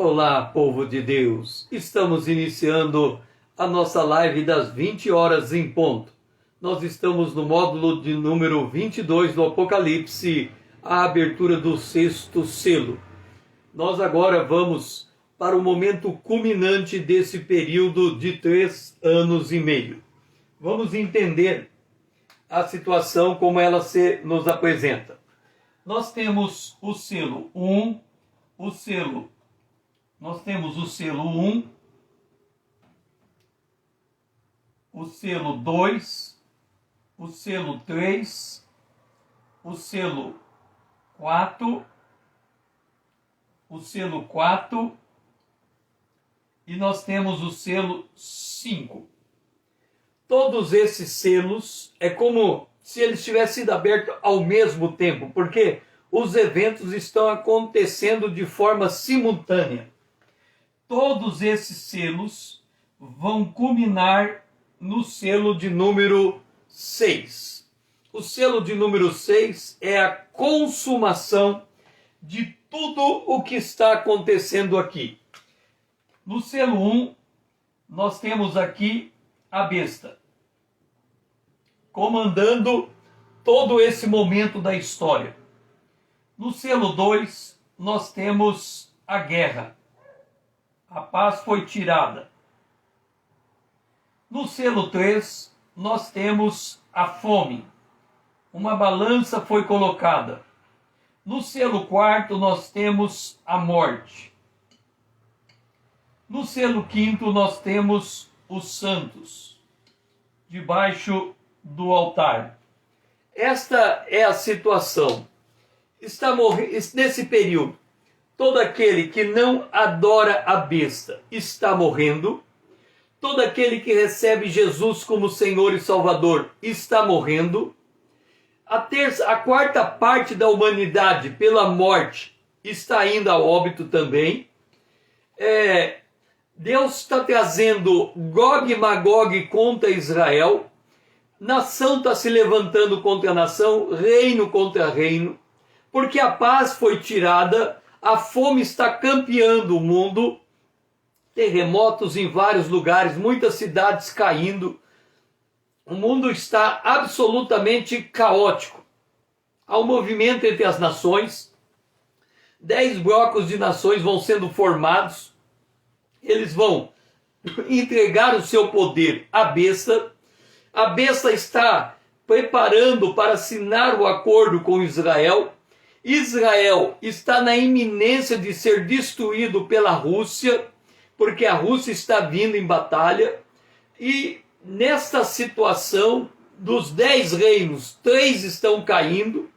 Olá, povo de Deus! Estamos iniciando a nossa live das 20 horas em ponto. Nós estamos no módulo de número 22 do Apocalipse, a abertura do sexto selo. Nós agora vamos para o momento culminante desse período de 3 anos e meio. Vamos entender a situação como ela se nos apresenta. Nós temos o selo 1, Nós temos o selo 1, o selo 2, o selo 3, o selo 4, e nós temos o selo 5. Todos esses selos é como se eles tivessem sido abertos ao mesmo tempo, porque os eventos estão acontecendo de forma simultânea. Todos esses selos vão culminar no selo de número 6. O selo de número 6 é a consumação de tudo o que está acontecendo aqui. No selo 1, nós temos aqui a besta, comandando todo esse momento da história. No selo 2, nós temos a guerra. A paz foi tirada. No selo 3, nós temos a fome. Uma balança foi colocada. No selo 4, nós temos a morte. No selo 5, nós temos os santos, debaixo do altar. Esta é a situação. Nesse período, todo aquele que não adora a besta está morrendo. Todo aquele que recebe Jesus como Senhor e Salvador está morrendo. A quarta parte da humanidade, pela morte, está indo a óbito também. Deus está trazendo Gog e Magog contra Israel. Nação está se levantando contra nação, reino contra reino. Porque a paz foi tirada, a fome está campeando o mundo, terremotos em vários lugares, muitas cidades caindo, o mundo está absolutamente caótico. Há um movimento entre as nações, 10 blocos de nações vão sendo formados, eles vão entregar o seu poder à besta. A besta está preparando para assinar o acordo com Israel. Israel está na iminência de ser destruído pela Rússia, porque a Rússia está vindo em batalha. E nesta situação, dos 10 reinos, 3 estão caindo.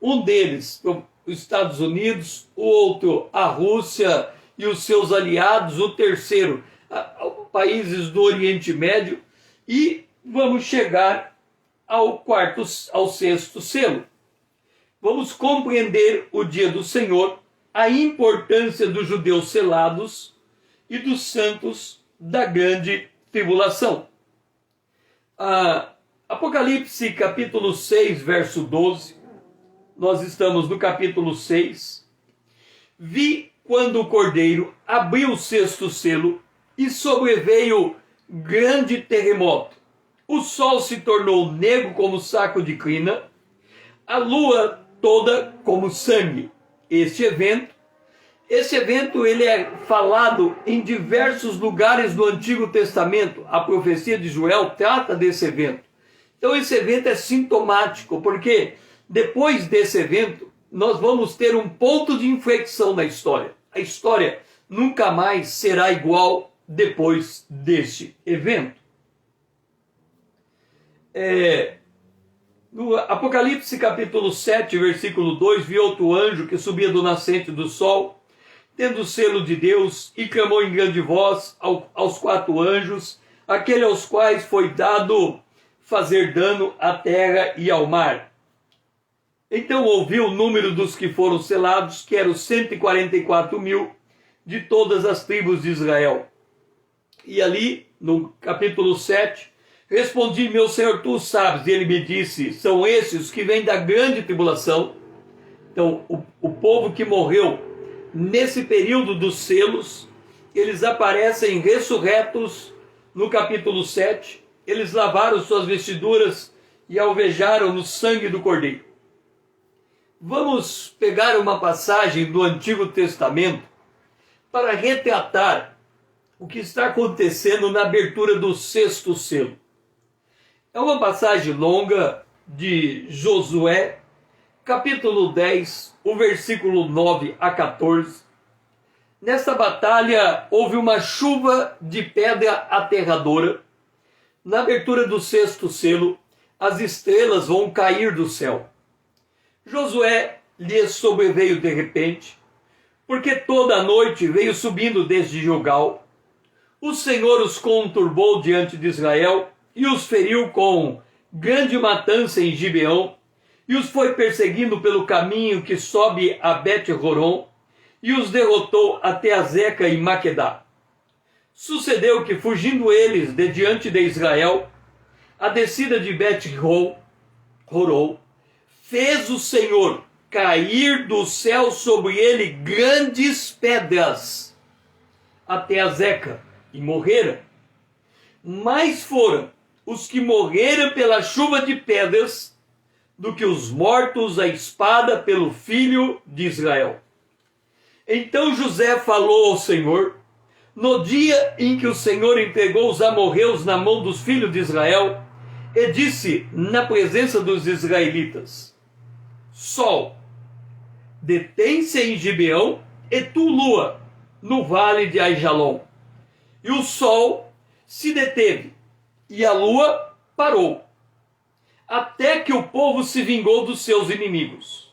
Um deles, os Estados Unidos, o outro, a Rússia e os seus aliados, o terceiro, países do Oriente Médio. E vamos chegar ao sexto selo. Vamos compreender o dia do Senhor, a importância dos judeus selados e dos santos da grande tribulação. Apocalipse capítulo 6, verso 12. Nós estamos no capítulo 6. Vi quando o Cordeiro abriu o sexto selo e sobreveio grande terremoto. O sol se tornou negro como saco de crina, a lua toda como sangue. Esse evento ele é falado em diversos lugares do Antigo Testamento. A profecia de Joel trata desse evento. Então esse evento é sintomático, porque depois desse evento nós vamos ter um ponto de inflexão na história. A história nunca mais será igual depois deste evento. No Apocalipse capítulo 7, versículo 2, vi outro anjo que subia do nascente do sol, tendo o selo de Deus, e clamou em grande voz aos 4 anjos, aquele aos quais foi dado fazer dano à terra e ao mar. Então ouvi o número dos que foram selados, que eram 144 mil, de todas as tribos de Israel. E ali, no capítulo 7, respondi, meu Senhor, tu sabes. E ele me disse, são esses que vêm da grande tribulação. Então, o povo que morreu nesse período dos selos, eles aparecem ressurretos no capítulo 7. Eles lavaram suas vestiduras e alvejaram no sangue do Cordeiro. Vamos pegar uma passagem do Antigo Testamento para retratar o que está acontecendo na abertura do sexto selo. É uma passagem longa de Josué, capítulo 10, o versículo 9 a 14. Nesta batalha houve uma chuva de pedra aterradora. Na abertura do sexto selo, as estrelas vão cair do céu. Josué lhes sobreveio de repente, porque toda a noite veio subindo desde Gilgal. O Senhor os conturbou diante de Israel e os feriu com grande matança em Gibeão, e os foi perseguindo pelo caminho que sobe a Bet-Horon, e os derrotou até Azeca e Maquedá. Sucedeu que, fugindo eles de diante de Israel, a descida de Bet-Horon, fez o Senhor cair do céu sobre ele grandes pedras, até Azeca, e morreram. Mais foram os que morreram pela chuva de pedras do que os mortos à espada pelo filho de Israel. Então José falou ao Senhor, no dia em que o Senhor entregou os amorreus na mão dos filhos de Israel, e disse na presença dos israelitas: Sol, detém-se em Gibeão, e tu, lua, no vale de Aijalon. E o sol se deteve, e a lua parou, até que o povo se vingou dos seus inimigos.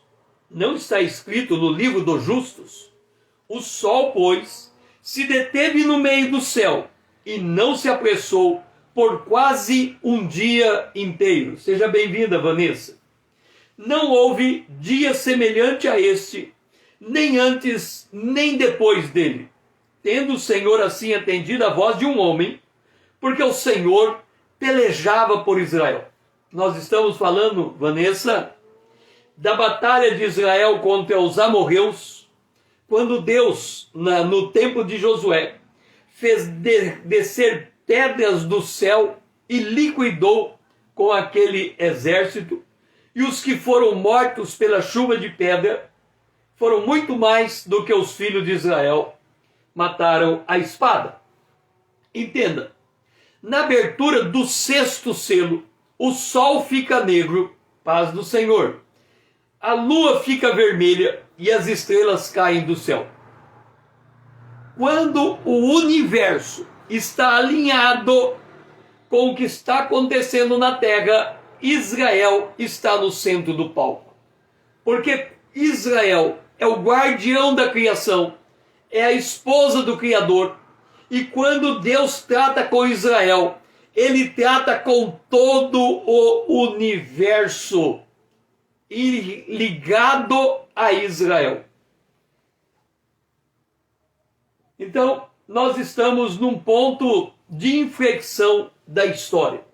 Não está escrito no livro dos justos? O sol, pois, se deteve no meio do céu, e não se apressou por quase um dia inteiro. Seja bem-vinda, Vanessa. Não houve dia semelhante a este, nem antes, nem depois dele, tendo o Senhor assim atendido a voz de um homem, porque o Senhor pelejava por Israel. Nós estamos falando, Vanessa, da batalha de Israel contra os amorreus, quando Deus, no tempo de Josué, fez descer pedras do céu e liquidou com aquele exército, e os que foram mortos pela chuva de pedra foram muito mais do que os filhos de Israel mataram a espada. Entenda, na abertura do sexto selo, o sol fica negro, paz do Senhor. A lua fica vermelha e as estrelas caem do céu. Quando o universo está alinhado com o que está acontecendo na terra, Israel está no centro do palco. Porque Israel é o guardião da criação, é a esposa do Criador. E quando Deus trata com Israel, ele trata com todo o universo e ligado a Israel. Então, nós estamos num ponto de inflexão da história.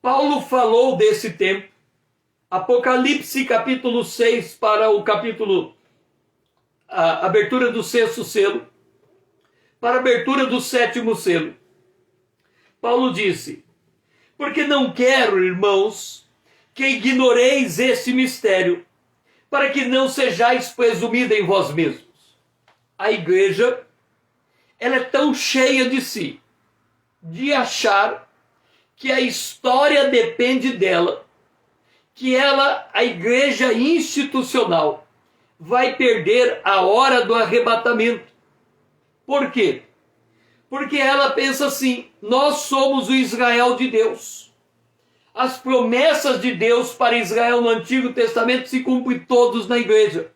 Paulo falou desse tempo. Apocalipse capítulo 6 para o capítulo, a abertura do sexto selo, para a abertura do sétimo selo. Paulo disse: porque não quero, irmãos, que ignoreis este mistério, para que não sejais presumida em vós mesmos. A igreja, ela é tão cheia de si, de achar que a história depende dela, que ela, a igreja institucional, vai perder a hora do arrebatamento. Por quê? Porque ela pensa assim: nós somos o Israel de Deus. As promessas de Deus para Israel no Antigo Testamento se cumprem todos na igreja.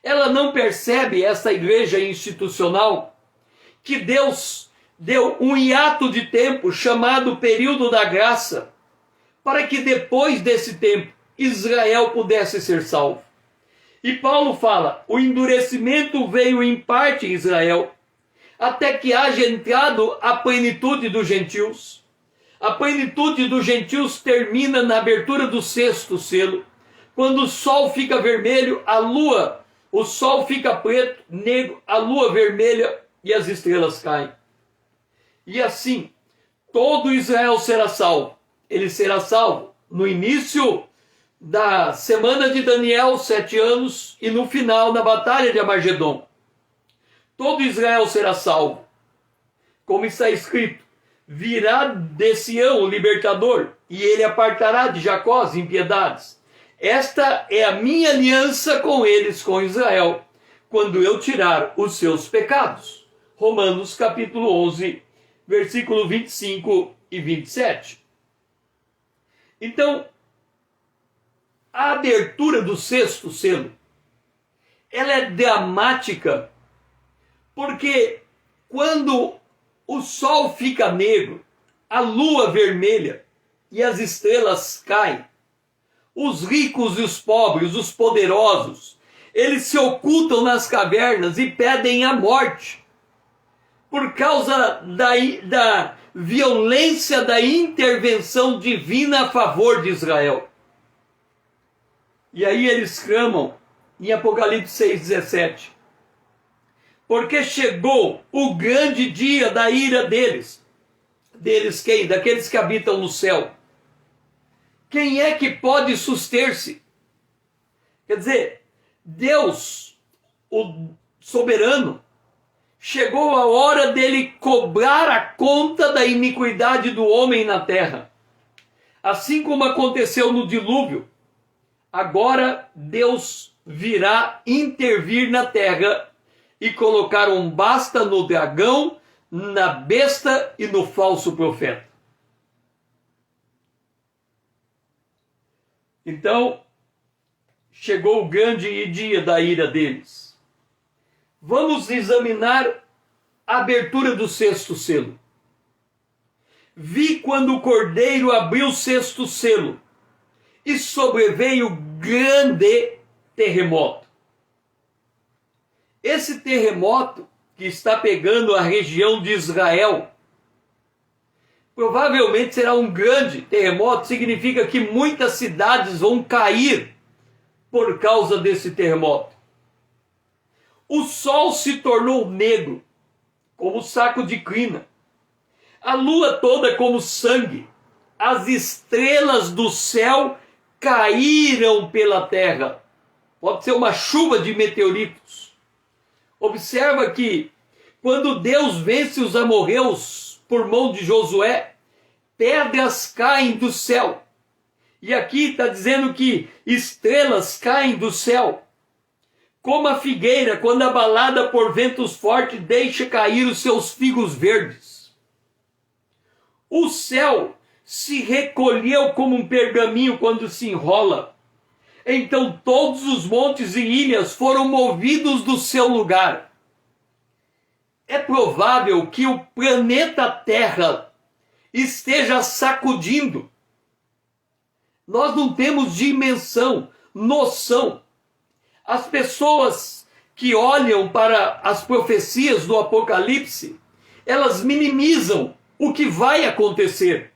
Ela não percebe, essa igreja institucional, que Deus deu um hiato de tempo chamado período da graça, para que depois desse tempo Israel pudesse ser salvo. E Paulo fala: o endurecimento veio em parte em Israel, até que haja entrado a plenitude dos gentios. A plenitude dos gentios termina na abertura do sexto selo, quando o sol fica vermelho, a lua, o sol fica preto, negro, a lua vermelha e as estrelas caem. E assim, todo Israel será salvo. Ele será salvo no início da semana de Daniel, 7 anos, e no final, na batalha de Armagedon. Todo Israel será salvo. Como está escrito, virá de Sião o libertador, e ele apartará de Jacó as impiedades. Esta é a minha aliança com eles, com Israel, quando eu tirar os seus pecados. Romanos capítulo 11, versículo 25 e 27. Então, a abertura do sexto selo, ela é dramática, porque quando o sol fica negro, a lua vermelha e as estrelas caem, os ricos e os pobres, os poderosos, eles se ocultam nas cavernas e pedem a morte, por causa da violência da intervenção divina a favor de Israel. E aí eles clamam em Apocalipse 6,17. Porque chegou o grande dia da ira deles. Deles quem? Daqueles que habitam no céu. Quem é que pode suster-se? Quer dizer, Deus, o soberano, chegou a hora dele cobrar a conta da iniquidade do homem na terra. Assim como aconteceu no dilúvio, agora Deus virá intervir na terra e colocar um basta no dragão, na besta e no falso profeta. Então, chegou o grande dia da ira deles. Vamos examinar a abertura do sexto selo. Vi quando o cordeiro abriu o sexto selo, e sobreveio grande terremoto. Esse terremoto que está pegando a região de Israel, provavelmente será um grande terremoto, significa que muitas cidades vão cair por causa desse terremoto. O sol se tornou negro, como saco de crina. A lua toda como sangue. As estrelas do céu caíram pela terra. Pode ser uma chuva de meteoritos. Observa que quando Deus vence os amorreus por mão de Josué, pedras caem do céu. E aqui está dizendo que estrelas caem do céu. Como a figueira, quando abalada por ventos fortes, deixa cair os seus figos verdes. O céu se recolheu como um pergaminho quando se enrola. Então todos os montes e ilhas foram movidos do seu lugar. É provável que o planeta Terra esteja sacudindo. Nós não temos dimensão, noção. As pessoas que olham para as profecias do Apocalipse, elas minimizam o que vai acontecer.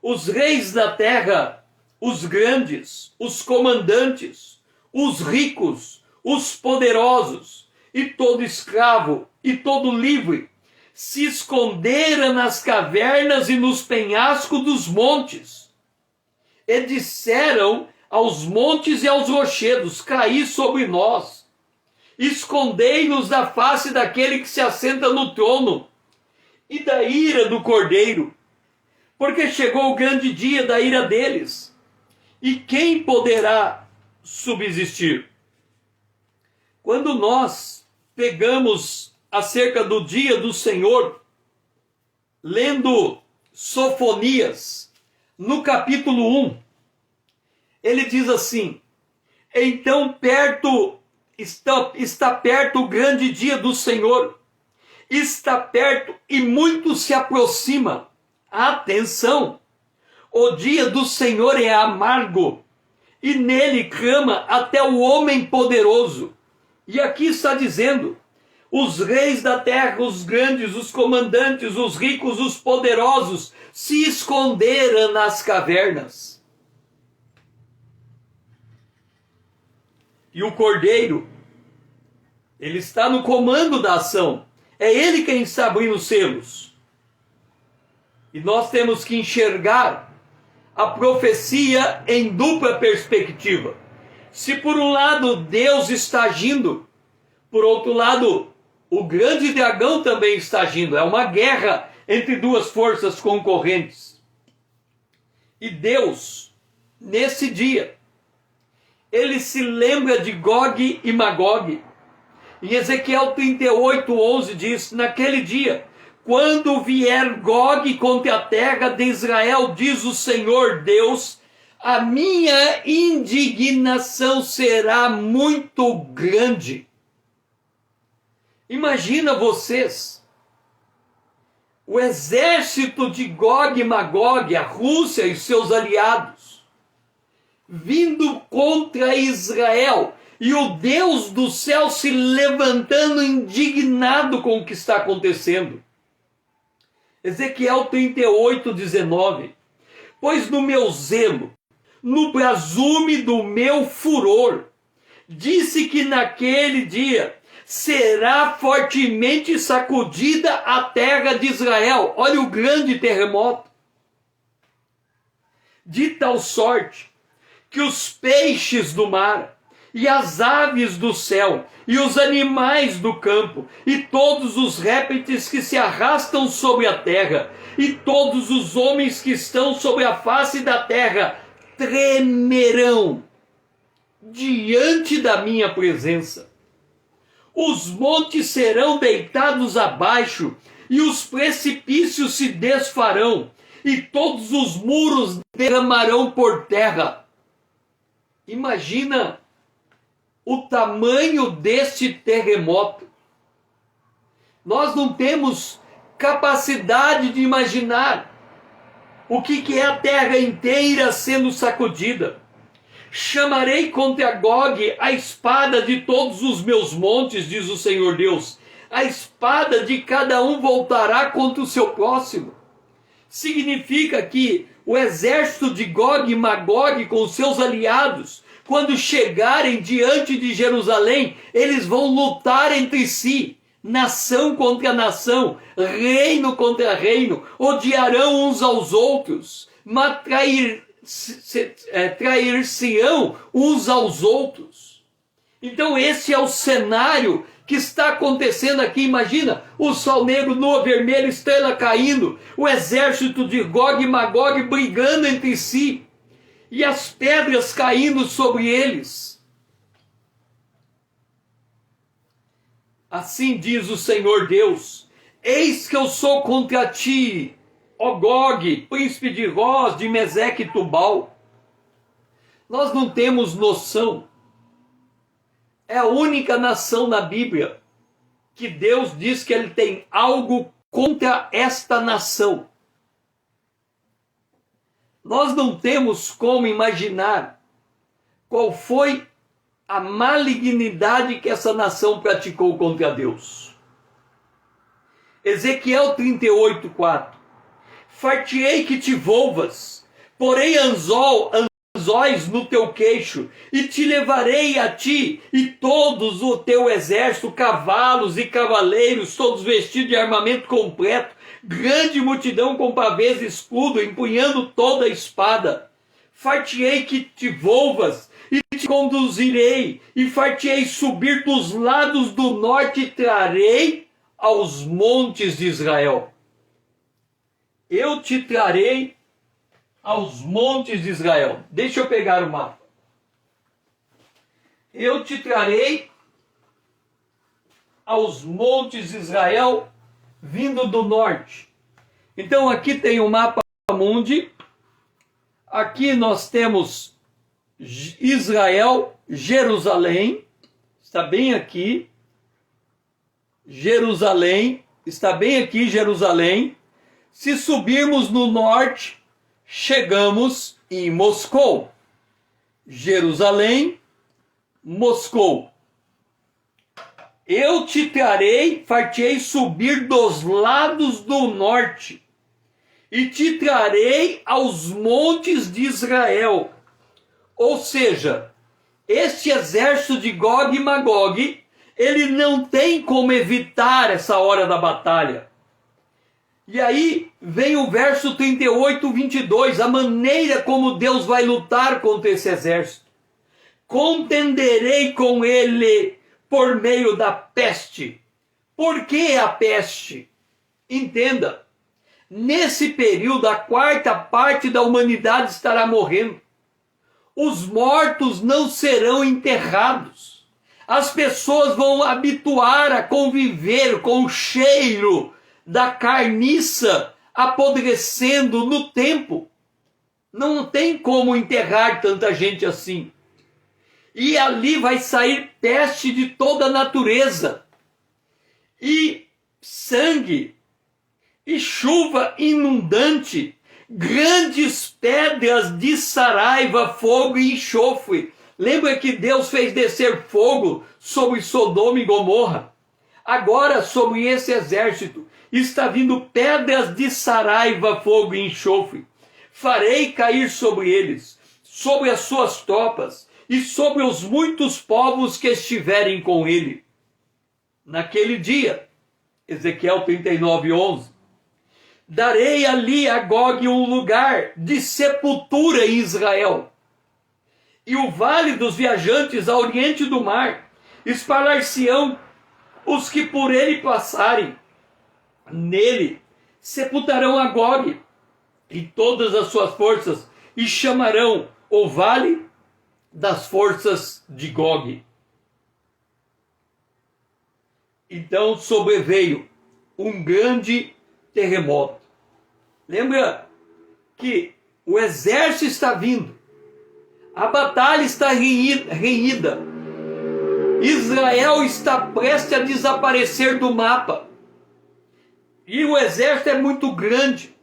Os reis da terra, os grandes, os comandantes, os ricos, os poderosos, e todo escravo e todo livre, se esconderam nas cavernas e nos penhascos dos montes, e disseram aos montes e aos rochedos: caí sobre nós, escondei-nos da face daquele que se assenta no trono e da ira do cordeiro, porque chegou o grande dia da ira deles, e quem poderá subsistir? Quando nós pegamos acerca do dia do Senhor, lendo Sofonias, no capítulo 1, ele diz assim: então está perto o grande dia do Senhor, está perto e muito se aproxima. Atenção! O dia do Senhor é amargo, e nele clama até o homem poderoso. E aqui está dizendo: os reis da terra, os grandes, os comandantes, os ricos, os poderosos, se esconderam nas cavernas. E o cordeiro Ele está no comando da ação. É ele quem está abrindo os selos. E nós temos que enxergar a profecia em dupla perspectiva. Se por um lado Deus está agindo, por outro lado o grande dragão também está agindo. É uma guerra entre duas forças concorrentes. E Deus, nesse dia, ele se lembra de Gog e Magog. Em Ezequiel 38:11 diz: naquele dia, quando vier Gog contra a terra de Israel, diz o Senhor Deus, a minha indignação será muito grande. Imagina vocês, o exército de Gog e Magog, a Rússia e seus aliados, vindo contra Israel, e o Deus do céu se levantando indignado com o que está acontecendo. Ezequiel 38:19. Pois no meu zelo, no brasume do meu furor, disse que naquele dia será fortemente sacudida a terra de Israel. Olha o grande terremoto. De tal sorte que os peixes do mar, e as aves do céu, e os animais do campo, e todos os répteis que se arrastam sobre a terra, e todos os homens que estão sobre a face da terra, tremerão diante da minha presença. Os montes serão deitados abaixo, e os precipícios se desfarão, e todos os muros derramarão por terra. Imagina o tamanho deste terremoto. Nós não temos capacidade de imaginar o que é a terra inteira sendo sacudida. Chamarei contra Gog a espada de todos os meus montes, diz o Senhor Deus. A espada de cada um voltará contra o seu próximo. Significa que o exército de Gog e Magog com seus aliados, quando chegarem diante de Jerusalém, eles vão lutar entre si, nação contra nação, reino contra reino, odiarão uns aos outros, trair-se-ão uns aos outros. Então esse é o cenário que está acontecendo aqui. Imagina o sol negro, lua vermelha, estrela caindo, o exército de Gog e Magog brigando entre si, e as pedras caindo sobre eles. Assim diz o Senhor Deus: eis que eu sou contra ti, ó Gog, príncipe de Roz, de Meseque e Tubal. Nós não temos noção. É a única nação na Bíblia que Deus diz que ele tem algo contra esta nação. Nós não temos como imaginar qual foi a malignidade que essa nação praticou contra Deus. Ezequiel 38:4. Fartei que te volvas, porei anzóis no teu queixo, e te levarei a ti e todos o teu exército, cavalos e cavaleiros, todos vestidos de armamento completo, grande multidão com pavês e escudo, empunhando toda a espada. Fartei que te volvas, e te conduzirei, e fartei subir dos lados do norte, e trarei aos montes de Israel. Eu te trarei aos montes de Israel. Deixa eu pegar o mapa. Eu te trarei aos montes de Israel, vindo do norte. Então aqui tem o mapa mundi. Aqui nós temos Israel, Jerusalém, está bem aqui. Jerusalém, está bem aqui Jerusalém. Se subirmos no norte, chegamos em Moscou. Jerusalém, Moscou. Eu te trarei, fartei subir dos lados do norte, e te trarei aos montes de Israel. Ou seja, este exército de Gog e Magog Ele não tem como evitar essa hora da batalha. E aí vem o verso 38, 22, a maneira como Deus vai lutar contra esse exército. Contenderei com ele por meio da peste. Por que a peste? Entenda, nesse período a quarta parte da humanidade estará morrendo. Os mortos não serão enterrados. As pessoas vão habituar a conviver com o cheiro da carniça apodrecendo no tempo. Não tem como enterrar tanta gente assim. E ali vai sair peste de toda a natureza. E sangue. E chuva inundante. Grandes pedras de saraiva, fogo e enxofre. Lembra que Deus fez descer fogo sobre Sodoma e Gomorra? Agora, sobre esse exército, está vindo pedras de saraiva, fogo e enxofre. Farei cair sobre eles, sobre as suas tropas e sobre os muitos povos que estiverem com ele. Naquele dia, Ezequiel 39, 11, darei ali a Gog um lugar de sepultura em Israel. E o vale dos viajantes ao oriente do mar, espalhar-se-ão os que por ele passarem. Nele sepultarão a Gog e todas as suas forças, e chamarão o vale das forças de Gog. Então sobreveio um grande terremoto. Lembra que o exército está vindo. A batalha está renhida. Israel está prestes a desaparecer do mapa. E o exército é muito grande.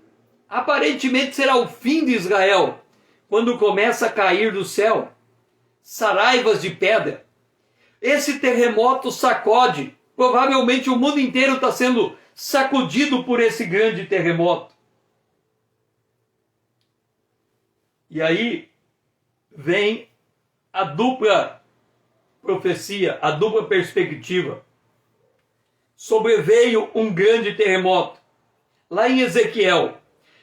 Aparentemente será o fim de Israel, quando começa a cair do céu saraivas de pedra. Esse terremoto sacode. Provavelmente o mundo inteiro está sendo sacudido por esse grande terremoto. E aí vem a dupla profecia, a dupla perspectiva. Sobreveio um grande terremoto. Lá em Ezequiel,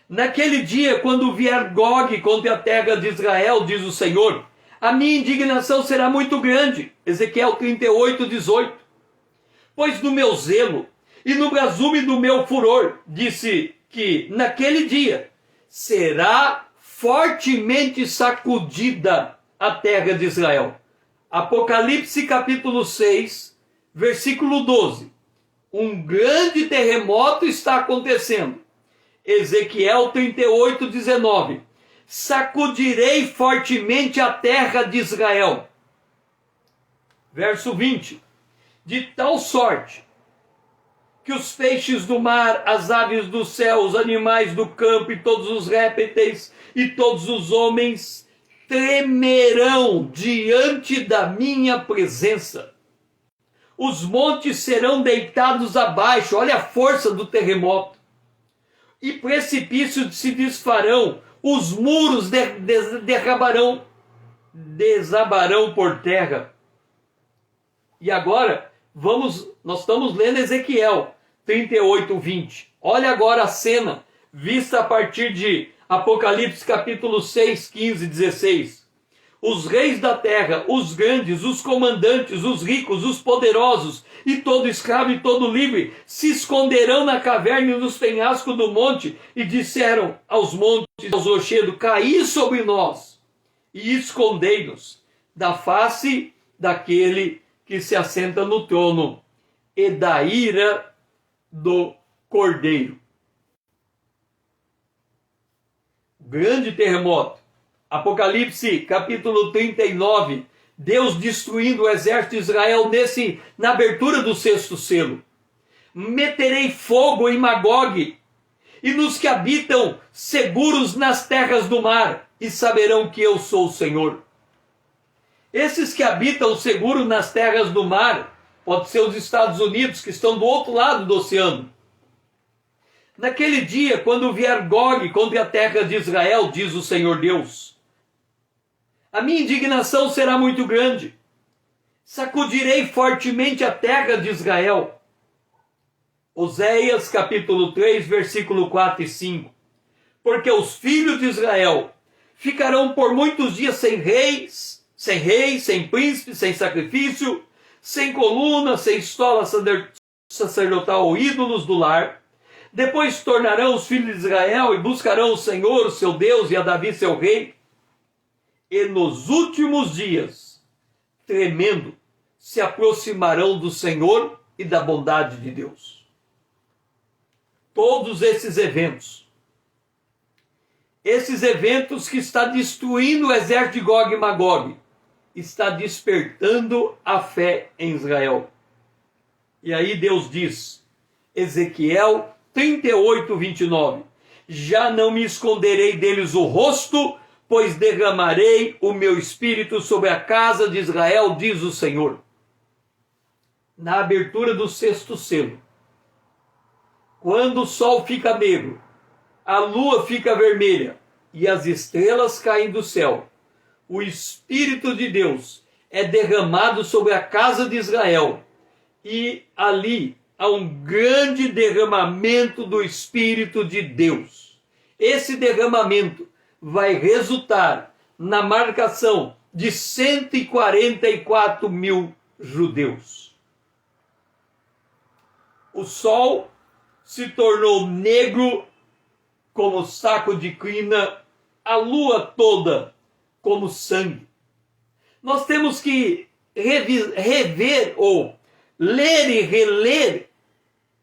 naquele dia, quando vier Gog contra a terra de Israel, diz o Senhor, a minha indignação será muito grande. Ezequiel 38, 18. Pois no meu zelo e no brasume do meu furor, disse que naquele dia será fortemente sacudida a terra de Israel. Apocalipse capítulo 6, versículo 12. Um grande terremoto está acontecendo. Ezequiel 38, 19. Sacudirei fortemente a terra de Israel. Verso 20. De tal sorte que os peixes do mar, as aves do céu, os animais do campo e todos os répteis e todos os homens tremerão diante da minha presença. Os montes serão deitados abaixo, olha a força do terremoto, e precipícios se desfarão, os muros desabarão por terra. E agora, nós estamos lendo Ezequiel 38, 20. Olha agora a cena, vista a partir de Apocalipse capítulo 6, 15 e 16. Os reis da terra, os grandes, os comandantes, os ricos, os poderosos, e todo escravo e todo livre, se esconderão na caverna e nos penhascos do monte, e disseram aos montes, aos rochedos, caí sobre nós, e escondei-nos da face daquele que se assenta no trono, e da ira do Cordeiro. Grande terremoto. Apocalipse capítulo 39, Deus destruindo o exército de Israel na abertura do sexto selo. Meterei fogo em Magog e nos que habitam seguros nas terras do mar, e saberão que eu sou o Senhor. Esses que habitam seguros nas terras do mar, pode ser os Estados Unidos, que estão do outro lado do oceano. Naquele dia, quando vier Gog contra a terra de Israel, diz o Senhor Deus, a minha indignação será muito grande. sacudirei fortemente a terra de Israel. Oséias capítulo 3, versículo 4 e 5. Porque os filhos de Israel ficarão por muitos dias sem reis, sem príncipe, sem sacrifício, sem coluna, sem estola sacerdotal ou ídolos do lar. Depois tornarão os filhos de Israel e buscarão o Senhor, o seu Deus, e a Davi, seu rei. E nos últimos dias, tremendo, se aproximarão do Senhor e da bondade de Deus. Todos esses eventos que está destruindo o exército de Gog e Magog, está despertando a fé em Israel. E aí Deus diz, Ezequiel 38, 29, já não me esconderei deles o rosto, pois derramarei o meu espírito sobre a casa de Israel, diz o Senhor. Na abertura do 6º selo, quando o sol fica negro, a lua fica vermelha e as estrelas caem do céu, o Espírito de Deus é derramado sobre a casa de Israel, e ali há um grande derramamento do Espírito de Deus. Esse derramamento vai resultar na marcação de 144 mil judeus. O sol se tornou negro como saco de crina, a lua toda como sangue. Nós temos que rever ou ler e reler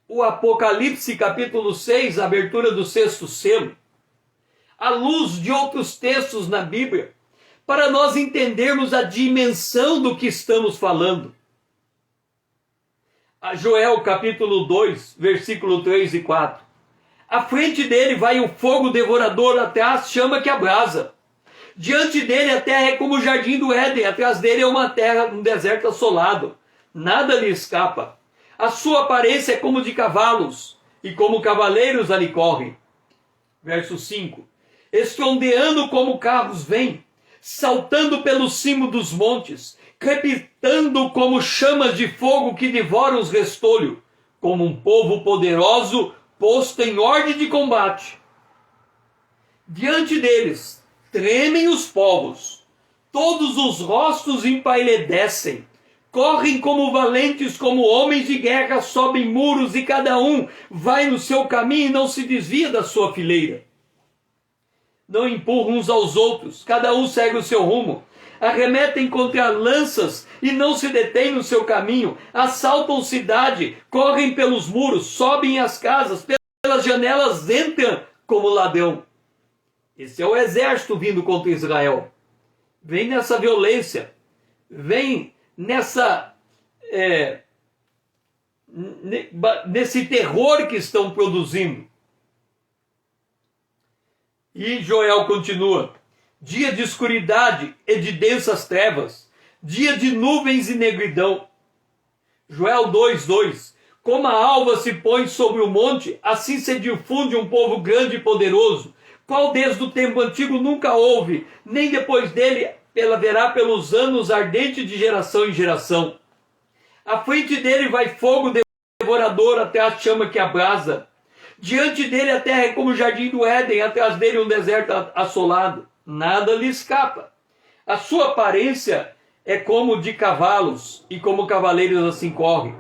o Apocalipse capítulo 6, a abertura do 6º selo, à luz de outros textos na Bíblia, para nós entendermos a dimensão do que estamos falando. A Joel capítulo 2, versículo 3 e 4. À frente dele vai o fogo devorador, atrás chama que abrasa. Diante dele a terra é como o jardim do Éden, atrás dele é uma terra, um deserto assolado. Nada lhe escapa. A sua aparência é como de cavalos, e como cavaleiros ali correm. Verso 5. Estrondeando como carros vêm, saltando pelo cimo dos montes, crepitando como chamas de fogo que devoram os restolhos, como um povo poderoso posto em ordem de combate. Diante deles tremem os povos, todos os rostos empailedecem, correm como valentes, como homens de guerra, sobem muros e cada um vai no seu caminho e não se desvia da sua fileira. Não empurram uns aos outros, cada um segue o seu rumo. Arremetem contra lanças e não se detêm no seu caminho. Assaltam cidade, correm pelos muros, sobem as casas, pelas janelas entram como ladrão. Esse é o exército vindo contra Israel. Vem nessa violência, vem nesse terror que estão produzindo. E Joel continua: dia de escuridade e de densas trevas, dia de nuvens e negridão. Joel 2:2. Como a alva se põe sobre o monte, assim se difunde um povo grande e poderoso, qual desde o tempo antigo nunca houve, nem depois dele haverá pelos anos ardente de geração em geração. À frente dele vai fogo devorador, até a chama que abrasa. Diante dele a terra é como o jardim do Éden, atrás dele um deserto assolado. Nada lhe escapa. A sua aparência é como de cavalos, e como cavaleiros assim correm.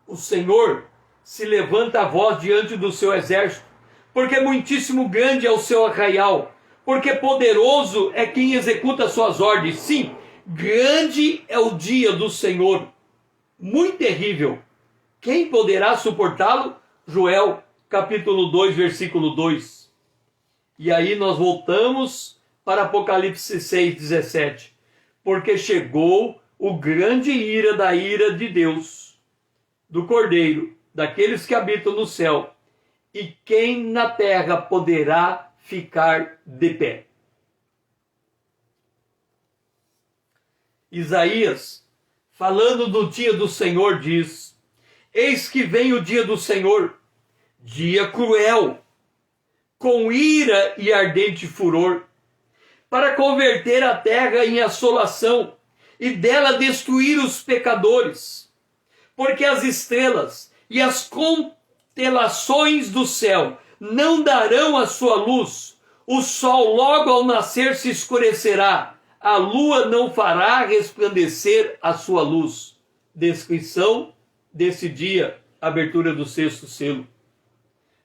O Senhor se levanta a voz diante do seu exército, porque muitíssimo grande é o seu arraial, porque poderoso é quem executa suas ordens. Sim, grande é o dia do Senhor, muito terrível. Quem poderá suportá-lo? Joel, capítulo 2, versículo 2. E aí nós voltamos para Apocalipse 6, 17. Porque chegou o grande ira da ira de Deus, do Cordeiro, daqueles que habitam no céu, e quem na terra poderá ficar de pé? Isaías, falando do dia do Senhor, diz: eis que vem o dia do Senhor, dia cruel, com ira e ardente furor, para converter a terra em assolação e dela destruir os pecadores. Porque as estrelas e as constelações do céu não darão a sua luz, o sol logo ao nascer se escurecerá, a lua não fará resplandecer a sua luz. Descrição desse dia, abertura do 6º selo.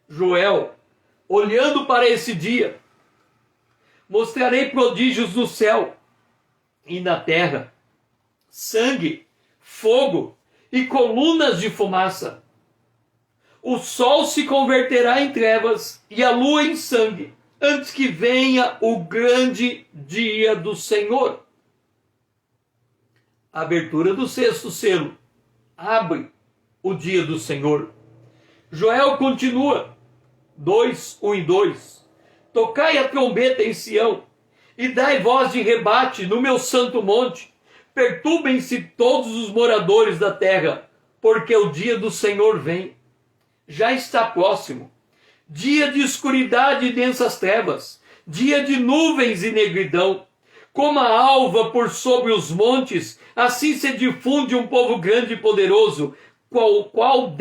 Joel, olhando para esse dia, mostrarei prodígios no céu e na terra, sangue, fogo e colunas de fumaça. O sol se converterá em trevas e a lua em sangue, antes que venha o grande dia do Senhor. Abertura do 6º selo. Abre o dia do Senhor. Joel continua, 2, 1 e 2. Tocai a trombeta em Sião, e dai voz de rebate no meu santo monte. Perturbem-se todos os moradores da terra, porque o dia do Senhor vem. Já está próximo. Dia de escuridade e densas trevas, dia de nuvens e negridão. Como a alva por sobre os montes, assim se difunde um povo grande e poderoso, qual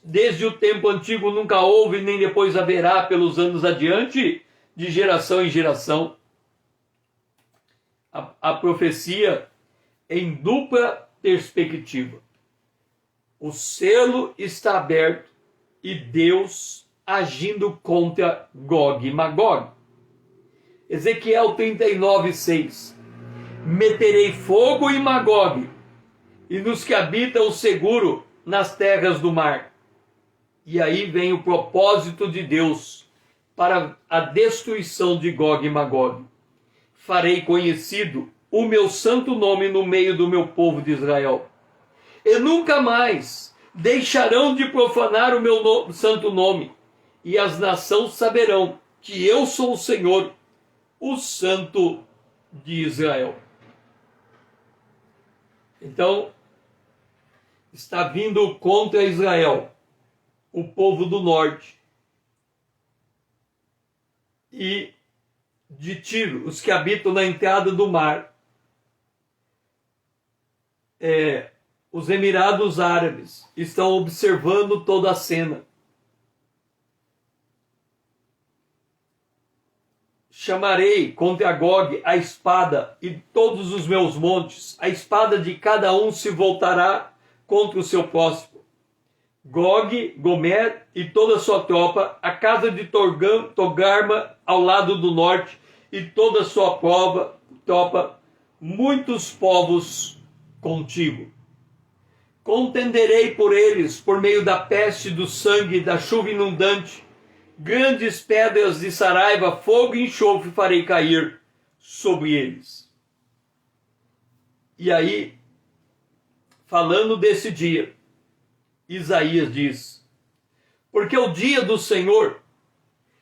desde o tempo antigo nunca houve, nem depois haverá pelos anos adiante, de geração em geração. A profecia em dupla perspectiva. O selo está aberto e Deus agindo contra Gog e Magog. Ezequiel 39:6. Meterei fogo em Magog e nos que habitam o seguro nas terras do mar. E aí vem o propósito de Deus para a destruição de Gog e Magog. Farei conhecido o meu santo nome no meio do meu povo de Israel. E nunca mais deixarão de profanar o meu santo nome, e as nações saberão que eu sou o Senhor, o Santo de Israel. Então, está vindo contra Israel o povo do norte e de Tiro, os que habitam na entrada do mar, os Emirados Árabes estão observando toda a cena. Chamarei contra Gog a espada e todos os meus montes, a espada de cada um se voltará contra o seu próximo. Gog, Gomer e toda a sua tropa, a casa de Togarma ao lado do norte e toda a sua tropa, muitos povos contigo. Contenderei por eles por meio da peste, do sangue, da chuva inundante, grandes pedras de saraiva, fogo e enxofre farei cair sobre eles. E aí, falando desse dia, Isaías diz: porque o dia do Senhor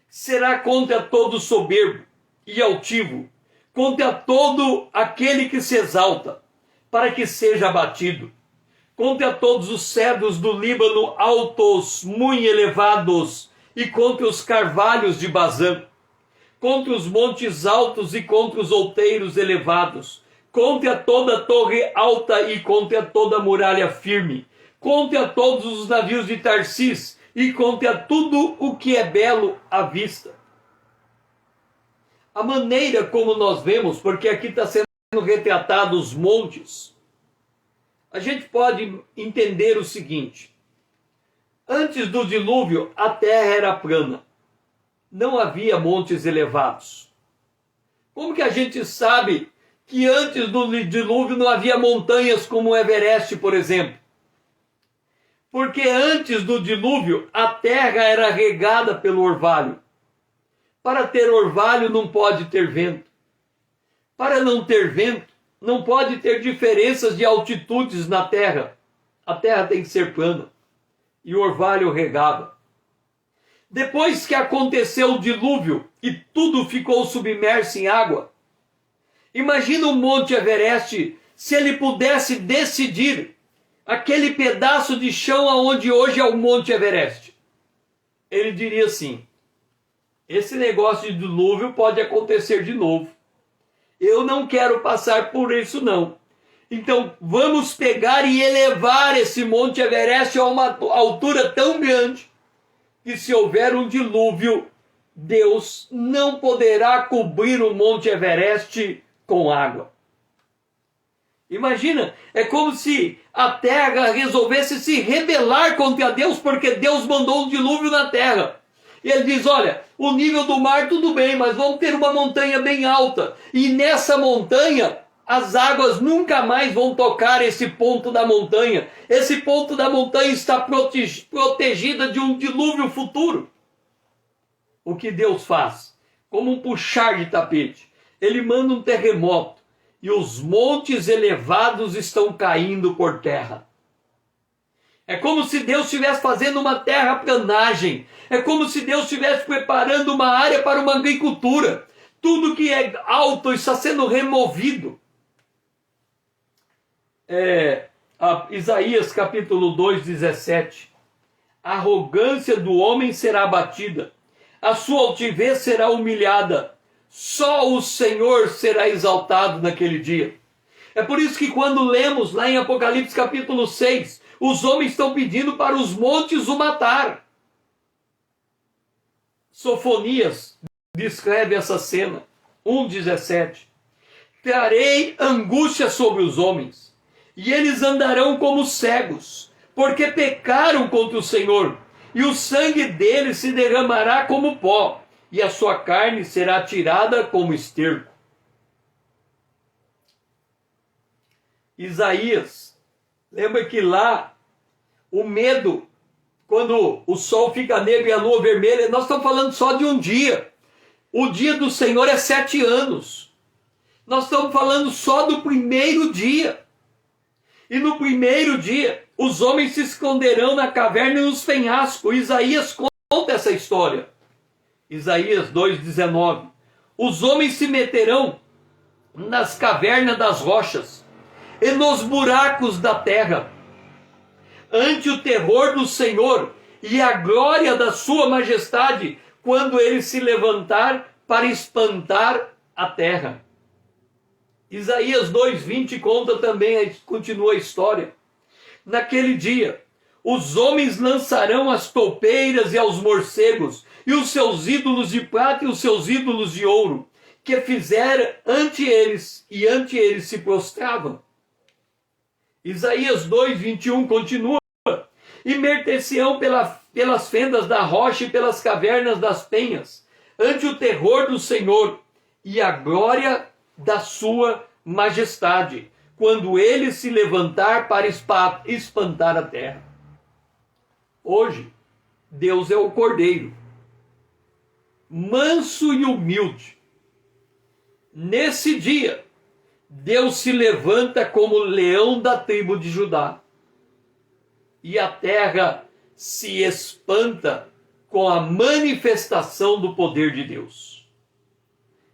será contra todo soberbo e altivo, contra todo aquele que se exalta, para que seja abatido, contra todos os cedros do Líbano altos, muito elevados, e contra os carvalhos de Bazã, contra os montes altos e contra os outeiros elevados, contra toda torre alta e contra toda muralha firme, contra todos os navios de Tarsis e contra tudo o que é belo à vista. A maneira como nós vemos, porque aqui está sendo retratado os montes, a gente pode entender o seguinte: antes do dilúvio, a terra era plana. Não havia montes elevados. Como que a gente sabe que antes do dilúvio não havia montanhas como o Everest, por exemplo? Porque antes do dilúvio, a terra era regada pelo orvalho. Para ter orvalho não pode ter vento. Para não ter vento, não pode ter diferenças de altitudes na terra. A terra tem que ser plana. E o orvalho regava. Depois que aconteceu o dilúvio e tudo ficou submerso em água, imagina o Monte Everest se ele pudesse decidir aquele pedaço de chão aonde hoje é o Monte Everest. Ele diria assim: esse negócio de dilúvio pode acontecer de novo. Eu não quero passar por isso não. Então vamos pegar e elevar esse Monte Everest a uma altura tão grande que se houver um dilúvio, Deus não poderá cobrir o Monte Everest com água. Imagina, é como se a terra resolvesse se rebelar contra Deus, porque Deus mandou um dilúvio na terra. E ele diz, olha, o nível do mar tudo bem, mas vamos ter uma montanha bem alta. E nessa montanha, as águas nunca mais vão tocar esse ponto da montanha. Esse ponto da montanha está protegida de um dilúvio futuro. O que Deus faz? Como um puxar de tapete. Ele manda um terremoto. E os montes elevados estão caindo por terra. É como se Deus estivesse fazendo uma terraplanagem. É como se Deus estivesse preparando uma área para uma agricultura. Tudo que é alto está sendo removido. Isaías capítulo 2, 17. A arrogância do homem será abatida. A sua altivez será humilhada. Só o Senhor será exaltado naquele dia. É por isso que quando lemos lá em Apocalipse capítulo 6, os homens estão pedindo para os montes o matar. Sofonias descreve essa cena, 1,17. Trarei angústia sobre os homens, e eles andarão como cegos, porque pecaram contra o Senhor, e o sangue deles se derramará como pó, e a sua carne será tirada como esterco. Isaías, lembra que lá, o medo, quando o sol fica negro e a lua vermelha, nós estamos falando só de um dia. O dia do Senhor é 7 anos. Nós estamos falando só do primeiro dia. E no primeiro dia, os homens se esconderão na caverna e nos penhascos. Isaías conta essa história. Isaías 2,19. Os homens se meterão nas cavernas das rochas e nos buracos da terra, ante o terror do Senhor e a glória da sua majestade, quando ele se levantar para espantar a terra. Isaías 2,20 conta também, continua a história. Naquele dia, os homens lançarão as toupeiras e aos morcegos, e os seus ídolos de prata e os seus ídolos de ouro, que fizeram ante eles, e ante eles se prostravam. Isaías 2,21 continua. E meter-se-ão pelas fendas da rocha e pelas cavernas das penhas, ante o terror do Senhor e a glória da sua majestade, quando ele se levantar para espantar a terra. Hoje, Deus é o Cordeiro, manso e humilde. Nesse dia, Deus se levanta como leão da tribo de Judá. E a terra se espanta com a manifestação do poder de Deus.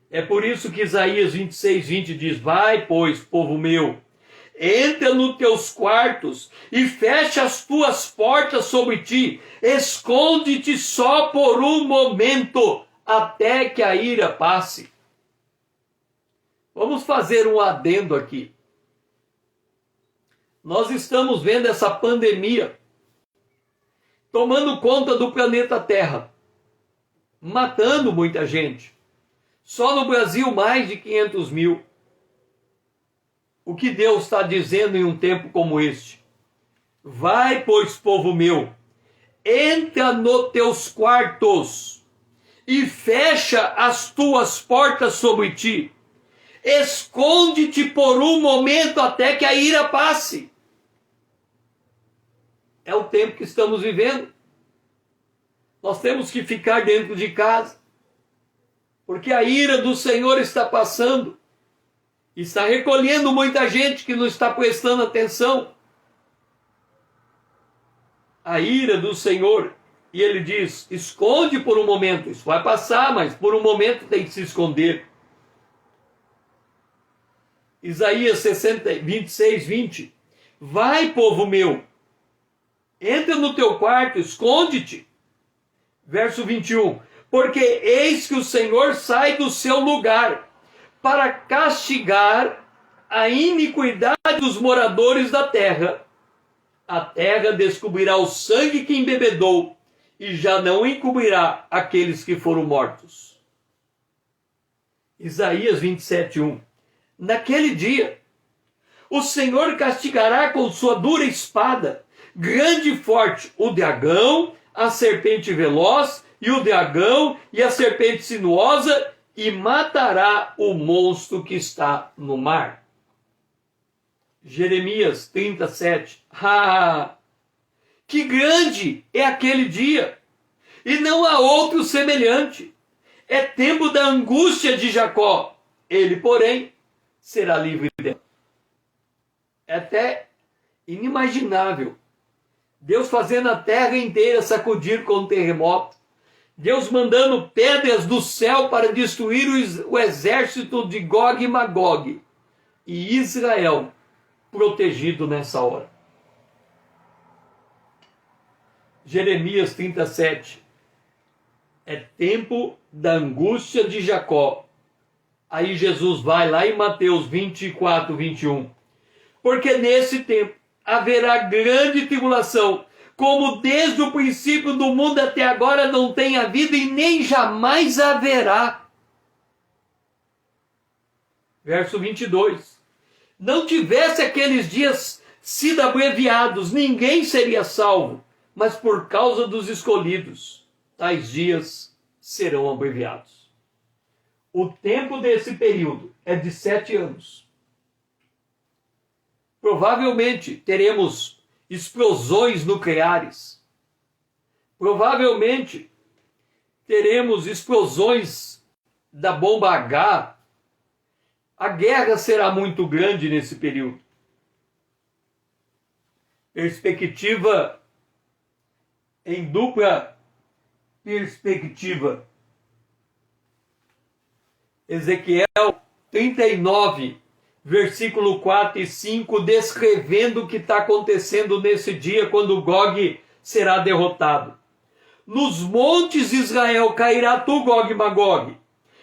É por isso que Isaías 26:20 diz: vai, pois, povo meu, entra nos teus quartos e fecha as tuas portas sobre ti, esconde-te só por um momento, até que a ira passe. Vamos fazer um adendo aqui. Nós estamos vendo essa pandemia tomando conta do planeta Terra, matando muita gente. Só no Brasil, mais de 500 mil. O que Deus está dizendo em um tempo como este? Vai, pois, povo meu, entra nos teus quartos e fecha as tuas portas sobre ti. Esconde-te por um momento até que a ira passe. É o tempo que estamos vivendo. Nós temos que ficar dentro de casa, porque a ira do Senhor está passando. Está recolhendo muita gente que não está prestando atenção. A ira do Senhor. E ele diz, esconde por um momento. Isso vai passar, mas por um momento tem que se esconder. Isaías 26:20. Vai, povo meu, entra no teu quarto, esconde-te. Verso 21. Porque eis que o Senhor sai do seu lugar para castigar a iniquidade dos moradores da terra. A terra descobrirá o sangue que embebedou, e já não encobrirá aqueles que foram mortos. Isaías 27:1. Naquele dia, o Senhor castigará com sua dura espada, grande e forte, o dragão, a serpente veloz, e o dragão e a serpente sinuosa, e matará o monstro que está no mar. Jeremias 37. Que grande é aquele dia, e não há outro semelhante. É tempo da angústia de Jacó, ele, porém, será livre dela. É até inimaginável Deus fazendo a terra inteira sacudir com um terremoto, Deus mandando pedras do céu para destruir o exército de Gog e Magog, e Israel protegido nessa hora. Jeremias 37. É tempo da angústia de Jacó. Aí Jesus vai lá em Mateus 24:21. Porque nesse tempo haverá grande tribulação, como desde o princípio do mundo até agora não tem havido e nem jamais haverá. Verso 22. Não tivesse aqueles dias sido abreviados, ninguém seria salvo, mas por causa dos escolhidos, tais dias serão abreviados. O tempo desse período é de 7 anos. Provavelmente teremos explosões nucleares. Provavelmente teremos explosões da bomba H. A guerra será muito grande nesse período. Perspectiva em dupla perspectiva. Ezequiel 39, versículo 4 e 5, descrevendo o que está acontecendo nesse dia, quando Gog será derrotado. Nos montes de Israel cairá tu, Gog e Magog,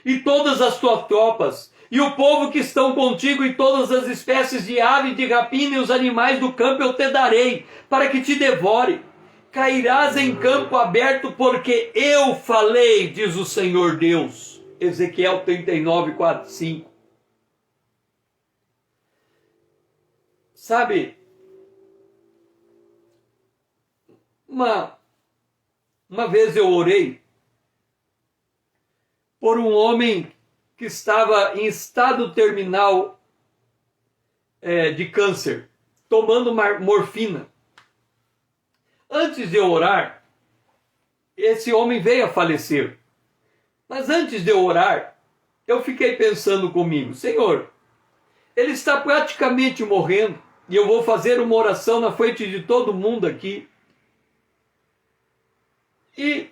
e todas as tuas tropas, e o povo que estão contigo, e todas as espécies de ave de rapina e os animais do campo eu te darei, para que te devore. Cairás em campo aberto, porque eu falei, diz o Senhor Deus. Ezequiel 39, 4 e 5. Sabe, uma vez eu orei por um homem que estava em estado terminal de câncer, tomando morfina. Antes de eu orar, esse homem veio a falecer. Mas antes de eu orar, eu fiquei pensando comigo, Senhor, ele está praticamente morrendo, e eu vou fazer uma oração na frente de todo mundo aqui. E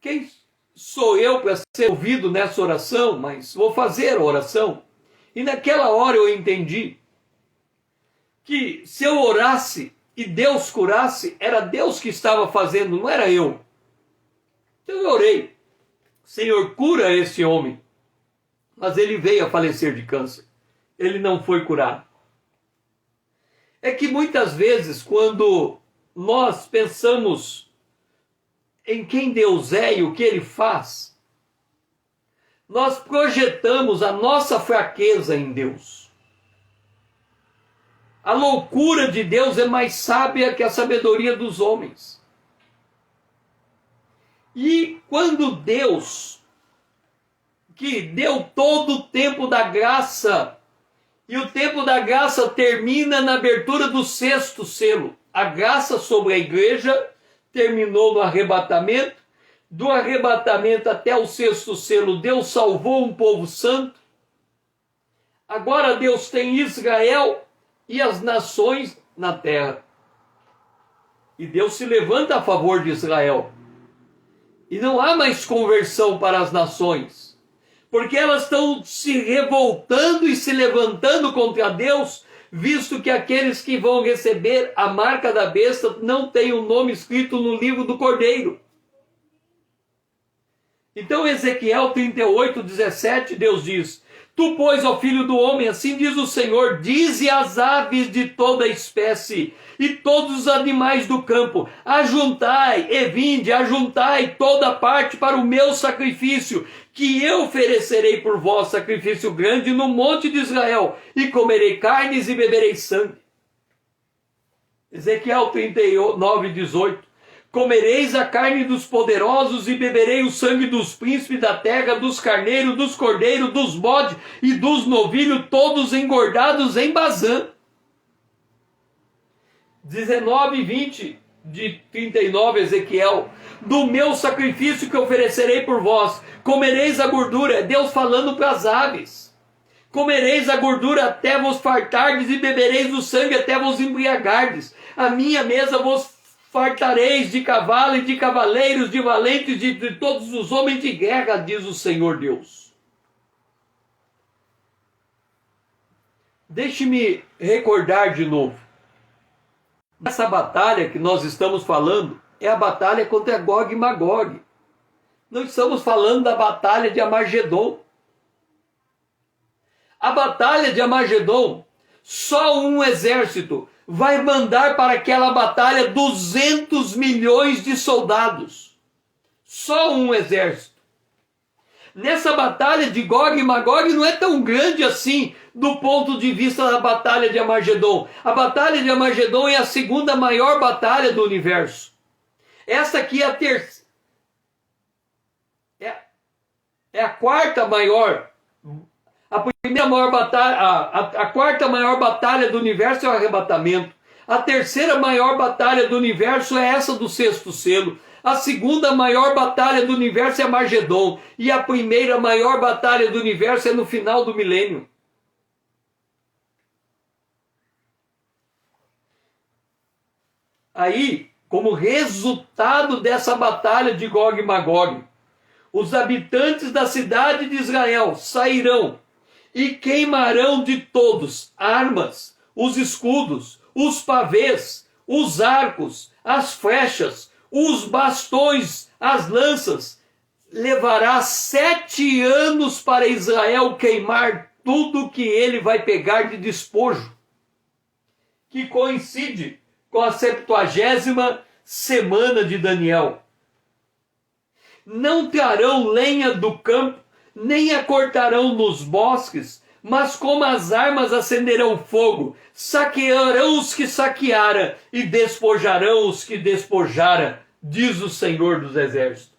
quem sou eu para ser ouvido nessa oração? Mas vou fazer a oração. E naquela hora eu entendi que se eu orasse e Deus curasse, era Deus que estava fazendo, não era eu. Então eu orei. Senhor, cura esse homem. Mas ele veio a falecer de câncer. Ele não foi curado. É que muitas vezes, quando nós pensamos em quem Deus é e o que Ele faz, nós projetamos a nossa fraqueza em Deus. A loucura de Deus é mais sábia que a sabedoria dos homens. E quando Deus, que deu todo o tempo da graça, e o tempo da graça termina na abertura do 6º selo. A graça sobre a igreja terminou no arrebatamento. Do arrebatamento até o 6º selo, Deus salvou um povo santo. Agora Deus tem Israel e as nações na terra. E Deus se levanta a favor de Israel. E não há mais conversão para as nações, porque elas estão se revoltando e se levantando contra Deus, visto que aqueles que vão receber a marca da besta não têm o nome escrito no livro do Cordeiro. Então Ezequiel 38, 17, Deus diz, Tu, pois, ó filho do homem, assim diz o Senhor, dize às aves de toda espécie e todos os animais do campo, ajuntai e vinde, ajuntai toda parte para o meu sacrifício, que eu oferecerei por vós sacrifício grande no monte de Israel, e comerei carnes e beberei sangue. Ezequiel 39, 18. Comereis a carne dos poderosos e beberei o sangue dos príncipes da terra, dos carneiros, dos cordeiros, dos bodes e dos novilhos, todos engordados em Bazã. 19 e 20 de 39, Ezequiel. Do meu sacrifício que oferecerei por vós, comereis a gordura. É Deus falando para as aves. Comereis a gordura até vos fartardes e bebereis o sangue até vos embriagardes. A minha mesa vos fartareis de cavalo e de cavaleiros, de valentes, de todos os homens de guerra, diz o Senhor Deus. Deixe-me recordar de novo. Essa batalha que nós estamos falando é a batalha contra Gog e Magog. Não estamos falando da batalha de Armagedon. A batalha de Armagedon, só um exército vai mandar para aquela batalha 200 milhões de soldados. Só um exército. Nessa batalha de Gog e Magog não é tão grande assim do ponto de vista da batalha de Armagedon. A batalha de Armagedon é a segunda maior batalha do universo. Essa aqui é a terceira. É a quarta maior. A primeira maior batalha, a quarta maior batalha do universo é o arrebatamento. A terceira maior batalha do universo é essa do sexto selo. A segunda maior batalha do universo é Armagedon. E a primeira maior batalha do universo é no final do milênio. Aí, como resultado dessa batalha de Gog e Magog, os habitantes da cidade de Israel sairão e queimarão de todos armas, os escudos, os pavês, os arcos, as flechas, os bastões, as lanças. Levará 7 anos para Israel queimar tudo que ele vai pegar de despojo, que coincide com a 70ª semana de Daniel. Não trarão lenha do campo, nem a cortarão nos bosques, mas como as armas acenderão fogo, saquearão os que saquearam e despojarão os que despojaram, diz o Senhor dos Exércitos.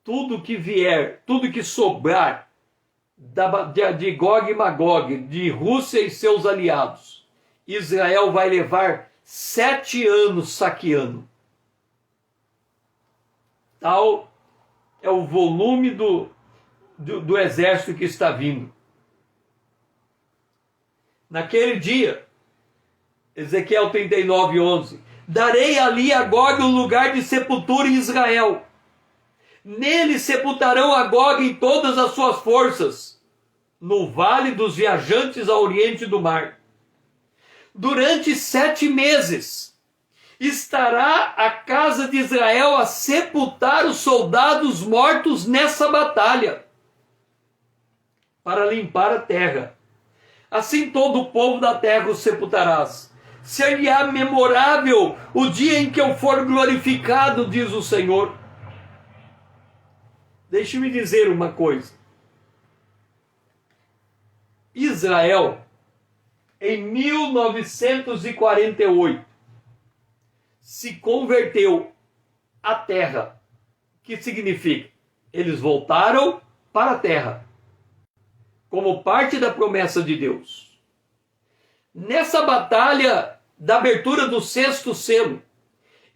Tudo que vier, tudo que sobrar de Gog e Magog, de Rússia e seus aliados, Israel vai levar 7 anos saqueando. Tal é o volume do exército que está vindo. Naquele dia, Ezequiel 39, 11, darei ali a Gog um lugar de sepultura em Israel. Nele sepultarão a Gog em todas as suas forças, no vale dos viajantes ao oriente do mar. Durante 7 meses, estará a casa de Israel a sepultar os soldados mortos nessa batalha, para limpar a terra. Assim todo o povo da terra os sepultarás. Ser-lhe-á memorável o dia em que eu for glorificado, diz o Senhor. Deixe-me dizer uma coisa. Israel, em 1948, se converteu à terra. O que significa? Eles voltaram para a terra, como parte da promessa de Deus. Nessa batalha da abertura do 6º selo,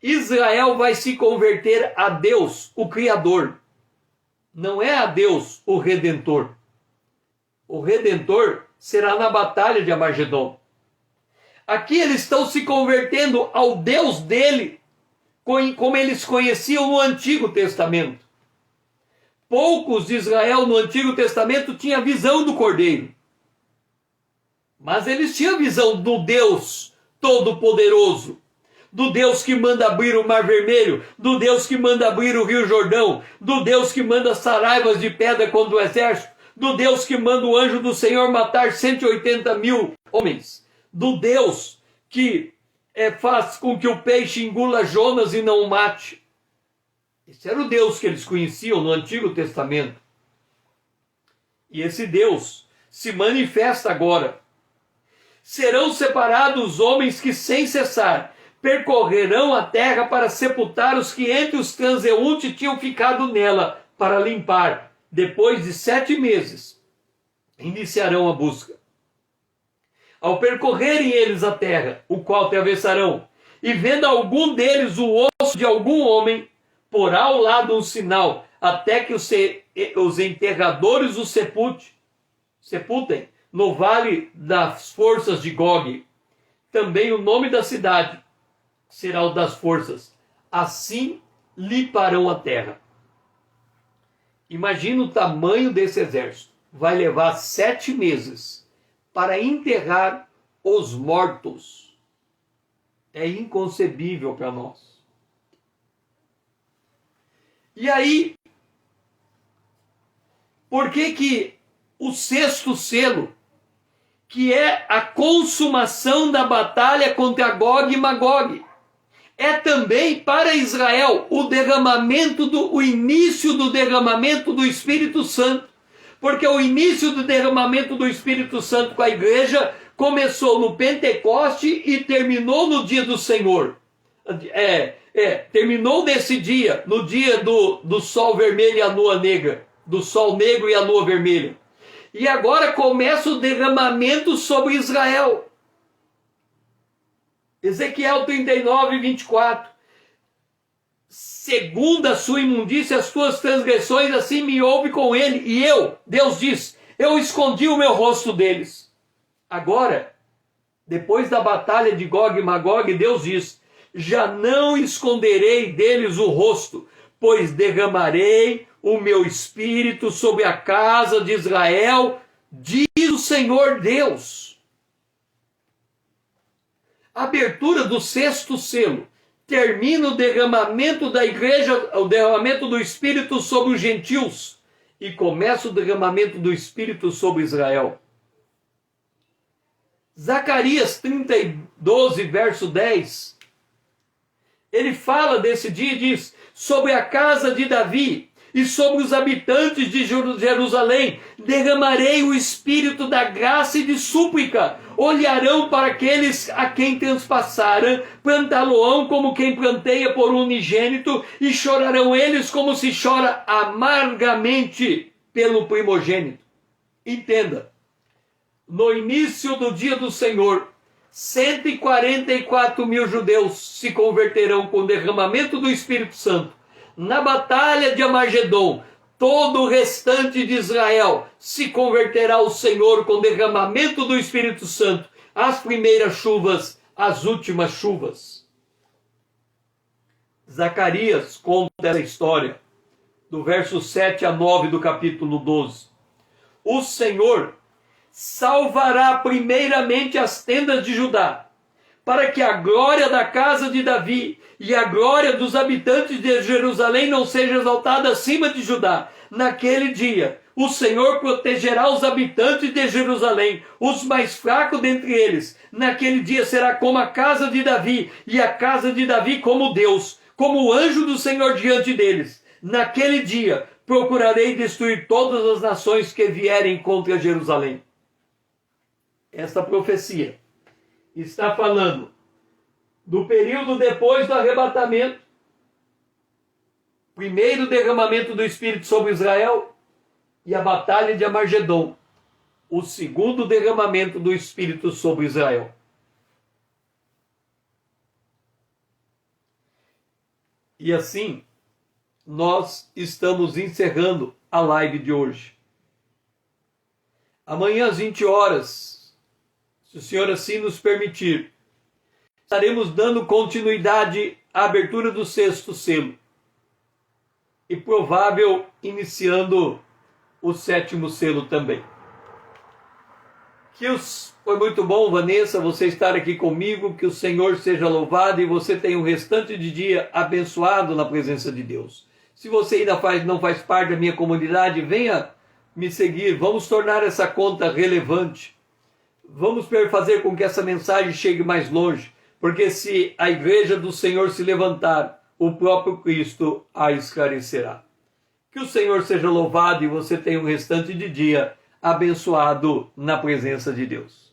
Israel vai se converter a Deus, o Criador. Não é a Deus, o Redentor. O Redentor será na batalha de Armagedon. Aqui eles estão se convertendo ao Deus dele, como eles conheciam no Antigo Testamento. Poucos de Israel no Antigo Testamento tinham visão do Cordeiro. Mas eles tinham visão do Deus Todo-Poderoso, do Deus que manda abrir o Mar Vermelho, do Deus que manda abrir o Rio Jordão, do Deus que manda saraivas de pedra contra o exército, do Deus que manda o anjo do Senhor matar 180.000 homens, do Deus que faz com que o peixe engula Jonas e não o mate. Esse era o Deus que eles conheciam no Antigo Testamento. E esse Deus se manifesta agora. Serão separados os homens que sem cessar percorrerão a terra para sepultar os que entre os transeuntes tinham ficado nela, para limpar. Depois de 7 meses, iniciarão a busca. Ao percorrerem eles a terra, o qual atravessarão, e vendo algum deles o osso de algum homem, porá ao lado um sinal, até que os enterradores o sepultem no vale das forças de Gog. Também o nome da cidade será o das forças. Assim limparão a terra. Imagina o tamanho desse exército. Vai levar 7 meses para enterrar os mortos. É inconcebível para nós. E aí, por que o 6º selo, que é a consumação da batalha contra Gog e Magog, é também para Israel o início do derramamento do Espírito Santo. Porque o início do derramamento do Espírito Santo com a igreja começou no Pentecoste e terminou no dia do Senhor. Terminou nesse dia, no dia do sol vermelho e a lua negra, do sol negro e a lua vermelha. E agora começa o derramamento sobre Israel. Ezequiel 39, 24. Segundo a sua imundícia, as tuas transgressões, assim me houve com ele. E eu, Deus diz, eu escondi o meu rosto deles. Agora, depois da batalha de Gog e Magog, Deus diz, já não esconderei deles o rosto, pois derramarei o meu espírito sobre a casa de Israel, diz o Senhor Deus. A abertura do 6º selo termina o derramamento da igreja, o derramamento do Espírito sobre os gentios, e começa o derramamento do Espírito sobre Israel. Zacarias 12, verso 10, ele fala desse dia e diz, sobre a casa de Davi e sobre os habitantes de Jerusalém, derramarei o espírito da graça e de súplica. Olharão para aqueles a quem transpassaram, plantá-lo-ão como quem planteia por unigênito, e chorarão eles como se chora amargamente pelo primogênito. Entenda, no início do dia do Senhor, 144.000 judeus se converterão com o derramamento do Espírito Santo. Na batalha de Armagedon, todo o restante de Israel se converterá ao Senhor com derramamento do Espírito Santo, as primeiras chuvas, as últimas chuvas. Zacarias conta essa história, do verso 7 a 9 do capítulo 12. O Senhor salvará primeiramente as tendas de Judá, para que a glória da casa de Davi e a glória dos habitantes de Jerusalém não seja exaltada acima de Judá. Naquele dia, o Senhor protegerá os habitantes de Jerusalém, os mais fracos dentre eles. Naquele dia será como a casa de Davi, e a casa de Davi como Deus, como o anjo do Senhor diante deles. Naquele dia, procurarei destruir todas as nações que vierem contra Jerusalém. Esta profecia está falando do período depois do arrebatamento, primeiro derramamento do Espírito sobre Israel e a batalha de Armagedon, o segundo derramamento do Espírito sobre Israel. E assim, nós estamos encerrando a live de hoje. Amanhã às 20 horas, se o Senhor assim nos permitir, estaremos dando continuidade à abertura do 6º selo. E provável iniciando o 7º selo também. Foi muito bom, Vanessa, você estar aqui comigo. Que o Senhor seja louvado e você tenha um restante de dia abençoado na presença de Deus. Se você ainda não faz parte da minha comunidade, venha me seguir, vamos tornar essa conta relevante, vamos fazer com que essa mensagem chegue mais longe, porque se a igreja do Senhor se levantar, o próprio Cristo a esclarecerá. Que o Senhor seja louvado e você tenha um restante de dia abençoado na presença de Deus.